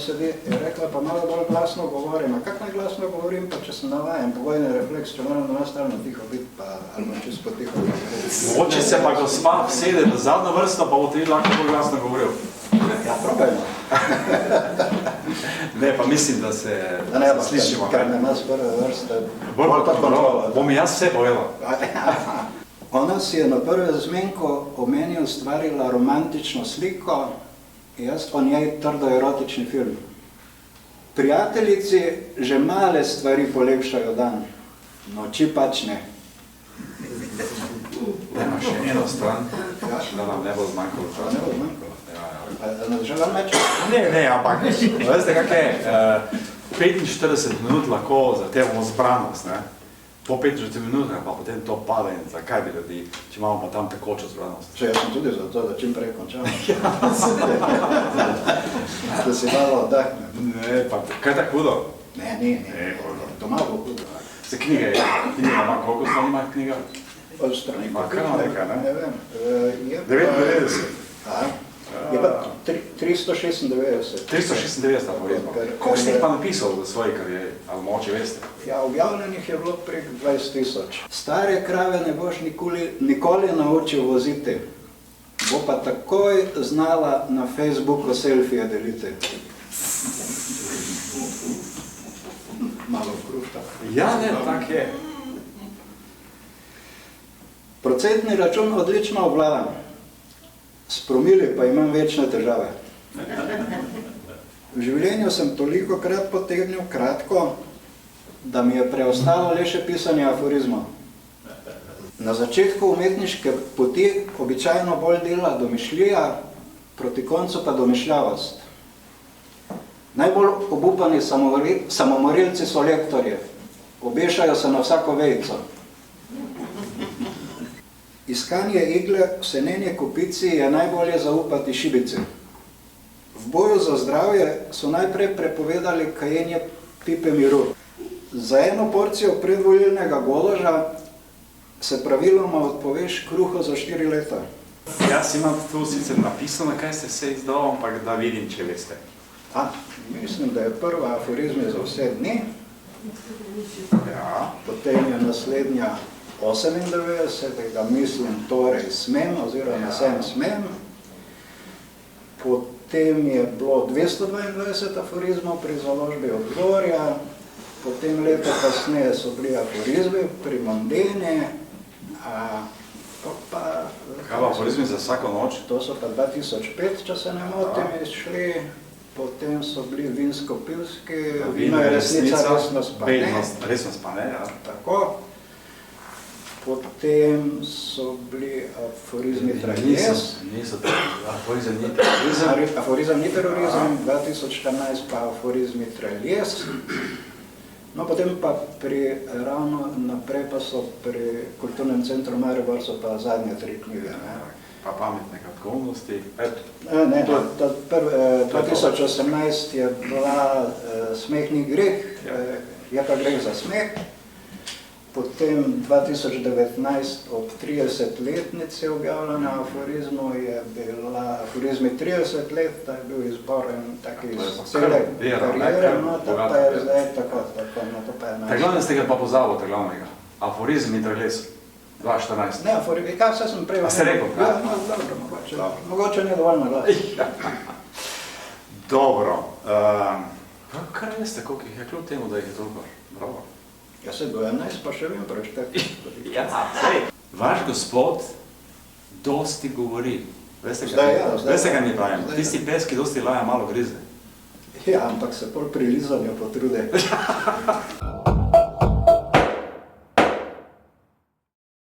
sedi, je rekla, pa malo bolj glasno govorim. A kako naj glasno govorim, pa če sem navajen, pogojni refleks, če moram doma stalno tiho biti, pa ali čisto potiho. Mogoče se pa gospa sede v zadnjo vrsto, pa bo ti lahko bolj glasno govoril. Ja, probajmo. Ne, pa mislim, da se slišimo. Ker me ima z prve vrste. Bom jaz vse povedal. Ona si je na prve zmenko o meni ustvarila romantično sliko, jaz o njej trdo erotični film. Prijateljici že male stvari polepšajo dan, noči pač ne. Ima še eno stran, da nam ne bo zmanjkalo časa. Ne bo zmanjkalo. Že vam meče? Ne, ampak, veste kak je, 45 minut lahko zahtevamo zbranost, ne? Po 45 minutah pa potem to pade in zakaj bi ljudi, če imamo pa tam tekočo zbranost. Jaz sem tudi za to, da čim prej končamo. Da si malo oddahne. Ne, pa kaj tako hudo? Ne, ni. Doma bo hudo. Se knjige je, ima koliko strani ima knjiga? Od strani. Ma kar nekaj, ne? Ne vem. 99. Je pa 396. 396 aforizmov. Koliko si jih pa napisal v svoji karieri, ali moče veste? Ja, objavljenih je bilo prek 20 000. Stare krave ne boš nikoli naučil voziti. Bo pa takoj znala na Facebooku selfije deliti. Malo krušta. Ja, ne, tak je. Procentni račun odlično obvladam. S promili pa imam večne težave. V življenju sem toliko krat potegnil kratko, da mi je preostalo le še pisanje aforizmov. Na začetku umetniške poti običajno bolj dela domišljija, proti koncu pa domišljavost. Najbolj obupani samomorilci so lektorji. Obešajo se na vsako vejico. Iskanje igle v senenje kopici je najbolje zaupati šibici. V boju za zdravje so najprej prepovedali kajenje pipe miru. Za eno porcijo predvolilnega goloža se praviloma odpoveš kruho za 4 leta. Jaz imam tu sicer napisano, kaj ste se izdal, ampak da vidim, če veste. Mislim, da je prva aforizmi za vse dni. Ja. Potem je naslednja 98. Mislim, torej smem, oziroma sem smem. Potem je bilo 222 aforizmov pri založbi Odgorja. Potem leto kasneje so bili aforizmi pri Mondeni. Kaj pa aforizmi za vsako noč? To so pa 2005, če se ne motim, izšli. Potem so bili vinsko-pivski, vino je resnica, resnost pa ne. Resnost pa ne, ja. Tako. Potem so bili aforizmi tragedijas. Aforizem ni terorizem, 2014 pa aforizmi tragedijas. No, potem pa ravno naprej pa so pri Kulturnem centru Maribor so pa zadnje 3 knjige. Pa pametne kratkovnosti. Ne, 2018 je bila Smeh ni greh, je pa greh za smeh. Potem 2019 ob 30-letnici objavljena aforizmu je bila aforizmi 30 let, ta je bil izbor in taki iz cele karijere, no, ta pa je zdaj tako, no, to pa je naš. Glavne ste ga pa pozabil, ta glavnega. Aforizm in tragles, 2014. Ne, aforizmi, kaj vse sem prej... A ste rekel? Ja, no, dobro, mogoče ne dovolj na glas. Dobro. Kaj veste, koliko jih je kljub temu, da jih je toliko? Bravo. Ja se bo 11, pa še vem prešteti. Ja, sej. Vaš gospod dosti govori. Veste, kaj mi pravim? Tisti pes, ki dosti laja, malo grize. Ja, ampak se pol pri lizanju potrude.